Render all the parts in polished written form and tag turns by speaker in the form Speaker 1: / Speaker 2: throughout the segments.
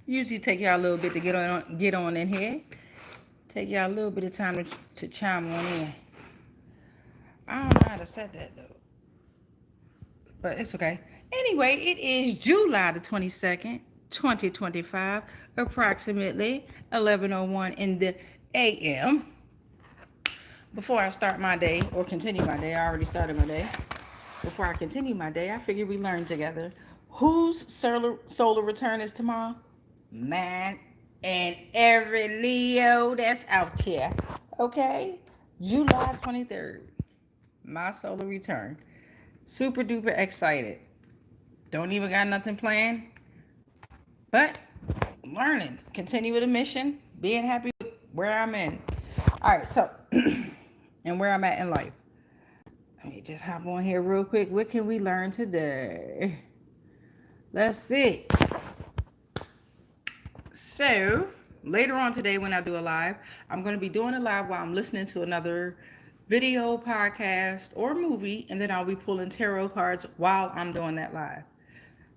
Speaker 1: Usually take y'all a little bit to get on in here. Take y'all a little bit of time to chime on in. I don't know how to set that though, but it's okay. Anyway, it is July the 22nd, 2025, approximately 11:01 in the AM. Before I start my day or continue my day, I already started my day. Before I continue my day, I figured we learn together. Whose solar return is tomorrow? Mine and every Leo that's out here. Okay? July 23rd. My solar return. Super duper excited. Don't even got nothing planned. But learning. Continue with a mission. Being happy with where I'm in. Alright, so and where I'm at in life. Let me just hop on here real quick. What can we learn today? Let's see. So, later on today when I do a live, I'm going to be doing a live while I'm listening to another video, podcast, or movie, and then I'll be pulling tarot cards while I'm doing that live.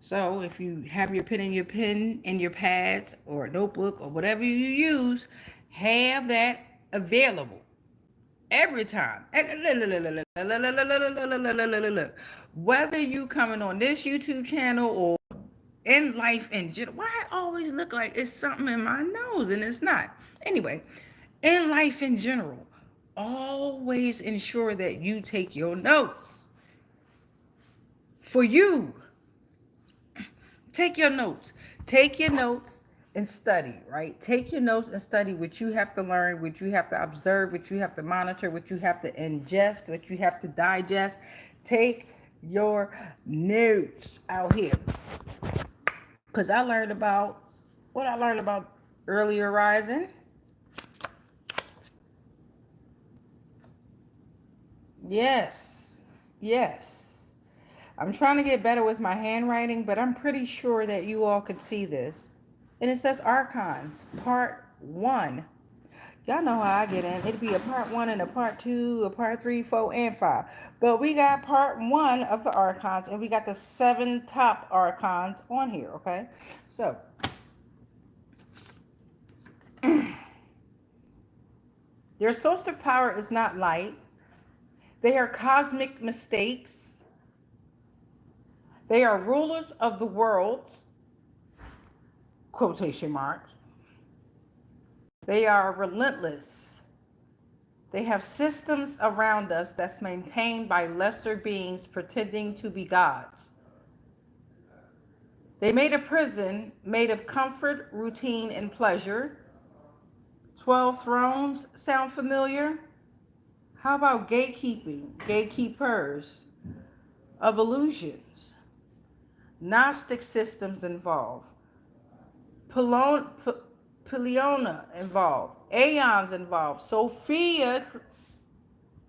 Speaker 1: So, if you have your pen and your pads or notebook or whatever you use, have that available every time. Whether you coming on this YouTube channel or in life in general, why I always look like it's something in my nose and it's not. Anyway, in life in general, always ensure that you take your notes. For you, take your notes. Take your notes and study, right? Take your notes and study what you have to learn, what you have to observe, what you have to monitor, what you have to ingest, what you have to digest. Take your notes out here. Because I learned about what I learned about earlier rising. Yes. Yes. I'm trying to get better with my handwriting, but I'm pretty sure that you all can see this. And it says Archons, Part 1. Y'all know how I get in. It'd be a Part 1 and a Part 2, a Part 3, 4, and 5. But we got Part 1 of the Archons, and we got the 7 top Archons on here, okay? So, their source of power is not light. They are cosmic mistakes. They are rulers of the worlds, quotation marks. They are relentless. They have systems around us that's maintained by lesser beings pretending to be gods. They made a prison made of comfort, routine, and pleasure. 12 thrones sound familiar? How about gatekeeping, gatekeepers of illusions? Gnostic systems involved. Peleona involved. Aeons involved. Sophia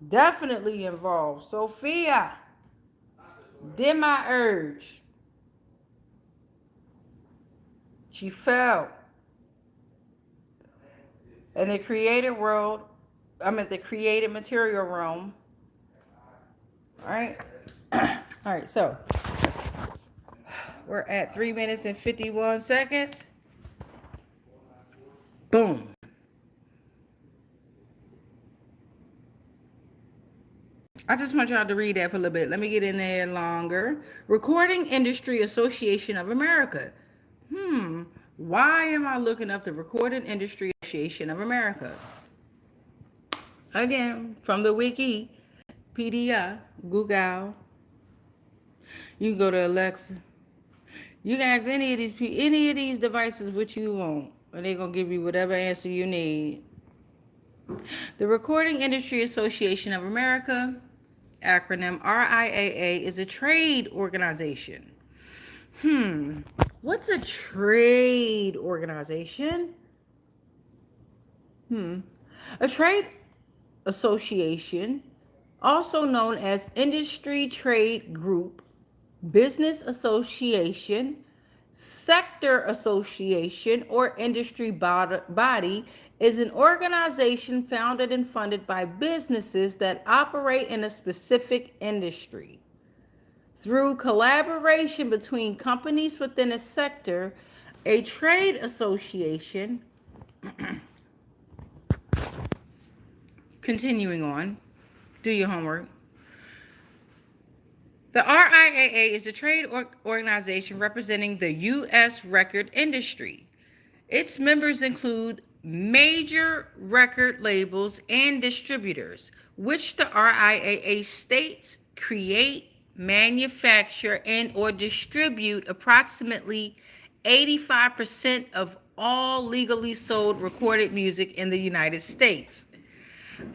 Speaker 1: definitely involved. Sophia, Demiurge. She fell. In the created world, the created material realm. All right. All right, so we're at 3 minutes and 51 seconds. Boom. I just want y'all to read that for a little bit. Let me get in there longer. Recording Industry Association of America. Why am I looking up the Recording Industry Association of America? Again, from the Wikipedia, Google. You can go to Alexa. You can ask any of these devices what you want, and they're gonna give you whatever answer you need. The Recording Industry Association of America, acronym RIAA, is a trade organization. What's a trade organization? A trade association, also known as industry trade group, business association, sector association, or industry body, is an organization founded and funded by businesses that operate in a specific industry. Through collaboration between companies within a sector, A trade association, continuing on, do your homework. The RIAA is a trade organization representing the U.S. record industry. Its members include major record labels and distributors, which the RIAA states create, manufacture, and or distribute approximately 85% of all legally sold recorded music in the United States.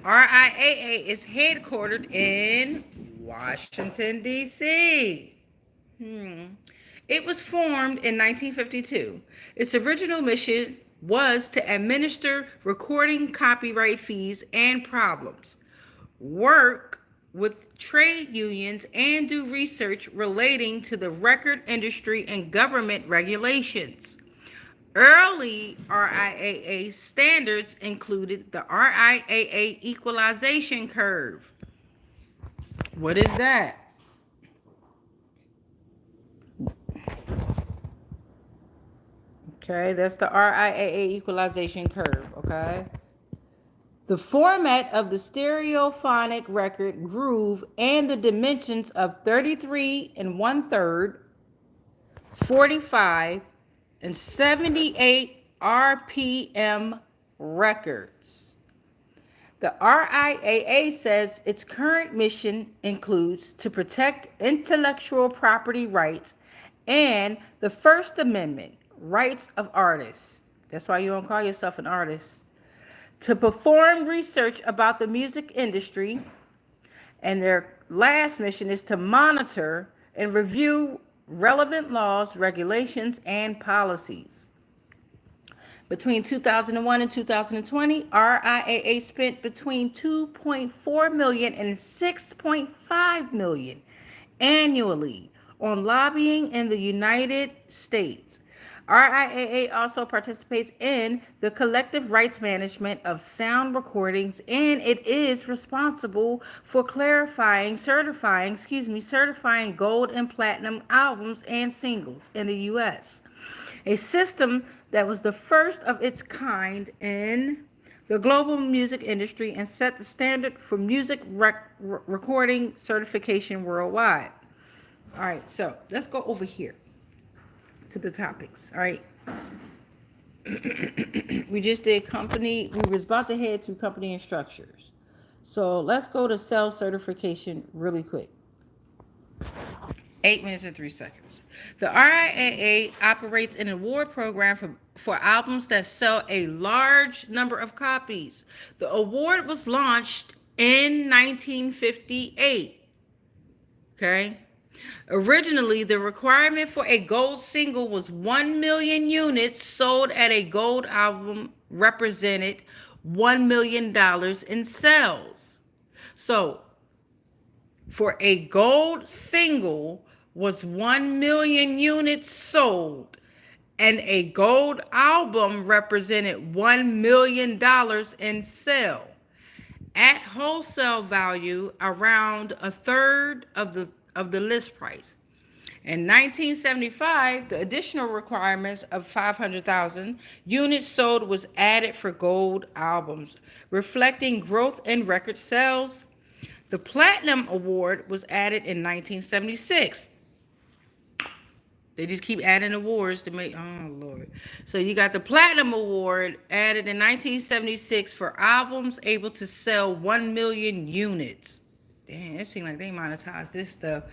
Speaker 1: RIAA is headquartered in Washington, D.C. It was formed in 1952. Its original mission was to administer recording copyright fees and problems, work with trade unions, and do research relating to the record industry and government regulations. Early RIAA standards included the RIAA equalization curve. What is that? Okay, that's the RIAA equalization curve, okay? The format of the stereophonic record groove and the dimensions of 33 and 1/3, 45, and 78 RPM records. The RIAA says its current mission includes to protect intellectual property rights and the First Amendment, rights of artists. That's why you don't call yourself an artist. To perform research about the music industry, and their last mission is to monitor and review relevant laws, regulations, and policies. Between 2001 and 2020, RIAA spent between $2.4 million and $6.5 million annually on lobbying in the United States. RIAA also participates in the collective rights management of sound recordings, and it is responsible for certifying gold and platinum albums and singles in the U.S. A system that was the first of its kind in the global music industry and set the standard for music recording certification worldwide. All right, so let's go over here to the topics. All right. We just did company. We was about to head to company and structures. So let's go to sales certification really quick. 8 minutes and 3 seconds. The RIAA operates an award program for albums that sell a large number of copies. The award was launched in 1958. Okay. Originally, the requirement for a gold single was 1 million units sold at a gold album represented $1 million in sales. So, for a gold single was 1 million units sold, and a gold album represented $1 million in sale. At wholesale value, around a third of the list price. In 1975, the additional requirements of 500,000 units sold was added for gold albums, reflecting growth in record sales. The Platinum Award was added in 1976. They just keep adding awards to make, oh Lord. So you got the Platinum Award added in 1976 for albums able to sell 1 million units. Damn, it seems like they monetize this stuff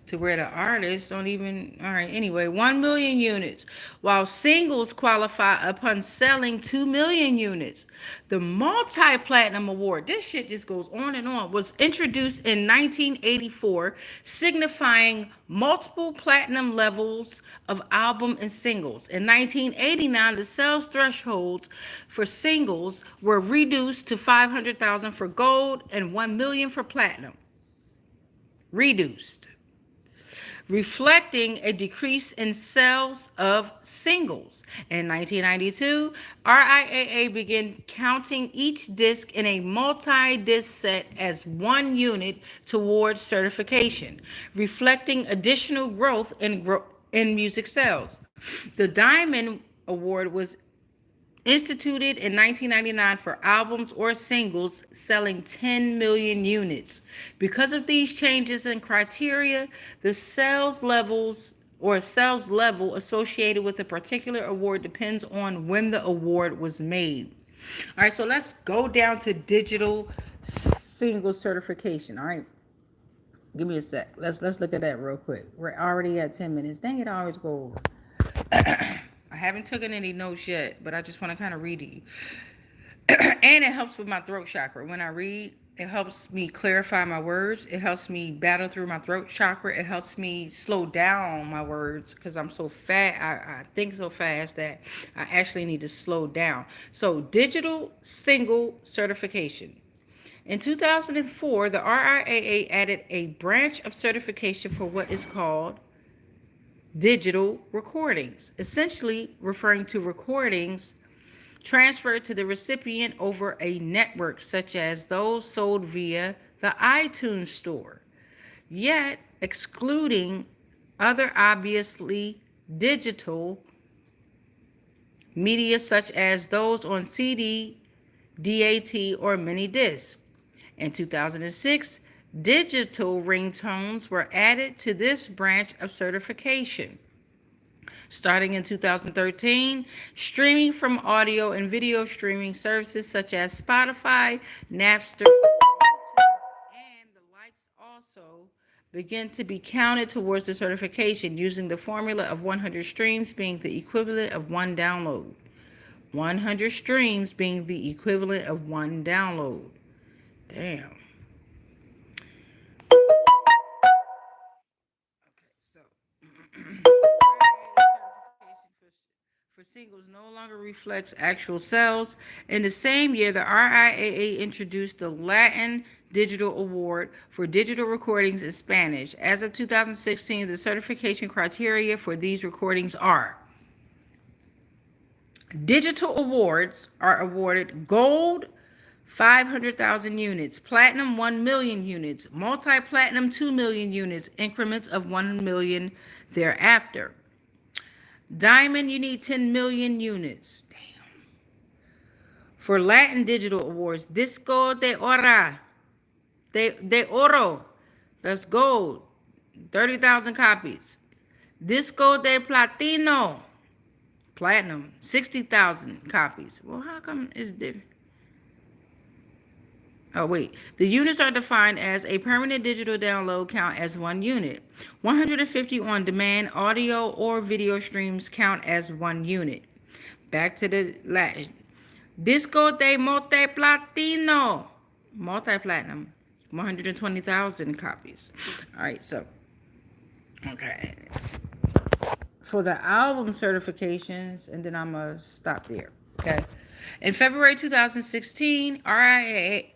Speaker 1: to where the artists don't even, all right, anyway, 1 million units, while singles qualify upon selling 2 million units. The Multi-Platinum Award, this shit just goes on and on, was introduced in 1984, signifying multiple platinum levels of album and singles. In 1989, the sales thresholds for singles were reduced to 500,000 for gold and 1 million for platinum. Reduced, reflecting a decrease in sales of singles. In 1992, RIAA began counting each disc in a multi-disc set as one unit towards certification, reflecting additional growth in in music sales. The Diamond Award was instituted in 1999 for albums or singles selling 10 million units. Because of these changes in criteria, the sales level associated with a particular award depends on when the award was made. All right, so let's go down to digital single certification. All right, give me a sec. Let's look at that real quick. We're already at 10 minutes. Dang it, I always go over. I haven't taken any notes yet, but I just want to kind of read to you. And it helps with my throat chakra. When I read, it helps me clarify my words. It helps me battle through my throat chakra. It helps me slow down my words because I'm so fast. I think so fast that I actually need to slow down. So, digital single certification. In 2004, the RIAA added a branch of certification for what is called digital recordings, essentially referring to recordings transferred to the recipient over a network, such as those sold via the iTunes Store, yet excluding other obviously digital media, such as those on CD, DAT, or mini disc. In 2006, digital ringtones were added to this branch of certification. Starting in 2013, streaming from audio and video streaming services such as Spotify, Napster, and the likes also begin to be counted towards the certification using the formula of 100 streams being the equivalent of one download. 100 streams being the equivalent of one download. Damn. So for singles no longer reflects actual sales. In the same year, the RIAA introduced the Latin Digital Award for digital recordings in Spanish. As of 2016, the certification criteria for these recordings are: digital awards are awarded gold 500,000 units, platinum 1 million units, multi-platinum 2 million units, increments of 1 million thereafter. Diamond, you need 10 million units. Damn. For Latin Digital Awards, Disco de Oro, that's gold, 30,000 copies. Disco de Platino, platinum, 60,000 copies. Well, how come it's different? Oh, wait. The units are defined as a permanent digital download count as 1 unit. 150 on-demand audio or video streams count as 1 unit. Back to the Latin. Disco de Multiplatino. Multi-platinum. 120,000 copies. All right, so. Okay. For the album certifications, and then I'm going to stop there. Okay. In February 2016, RIAA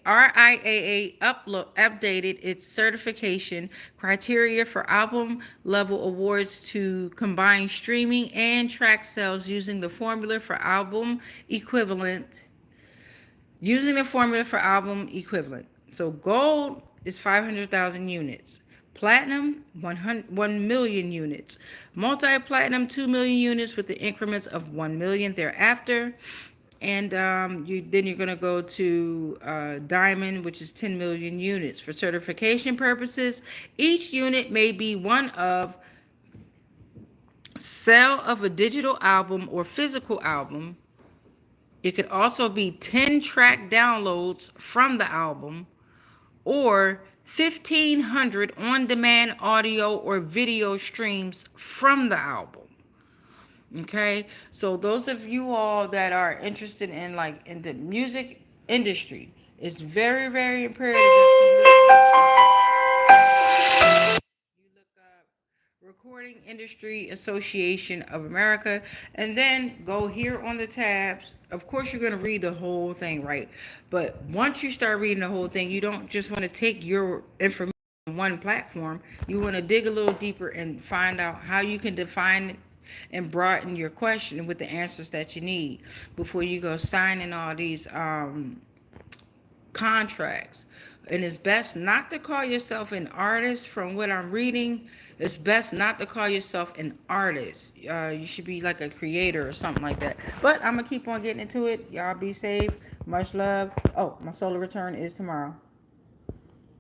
Speaker 1: updated its certification criteria for album level awards to combine streaming and track sales using the formula for album equivalent. So gold is 500,000 units. Platinum, 1 million units. Multi-platinum, 2 million units with the increments of 1 million thereafter. And you're going to go to diamond, which is 10 million units. For certification purposes, each unit may be one of sale of a digital album or physical album. It could also be 10 track downloads from the album or 1,500 on-demand audio or video streams from the album. Okay, so those of you all that are interested in the music industry, it's very, very imperative you look up Recording Industry Association of America, and then go here on the tabs. Of course, you're going to read the whole thing, right? But once you start reading the whole thing, you don't just want to take your information on one platform. You want to dig a little deeper and find out how you can define it and broaden your question with the answers that you need before you go signing all these contracts. And it's best not to call yourself an artist from what I'm reading. It's best not to call yourself an artist. You should be like a creator or something like that. But I'm going to keep on getting into it. Y'all be safe. Much love. Oh, my solar return is tomorrow.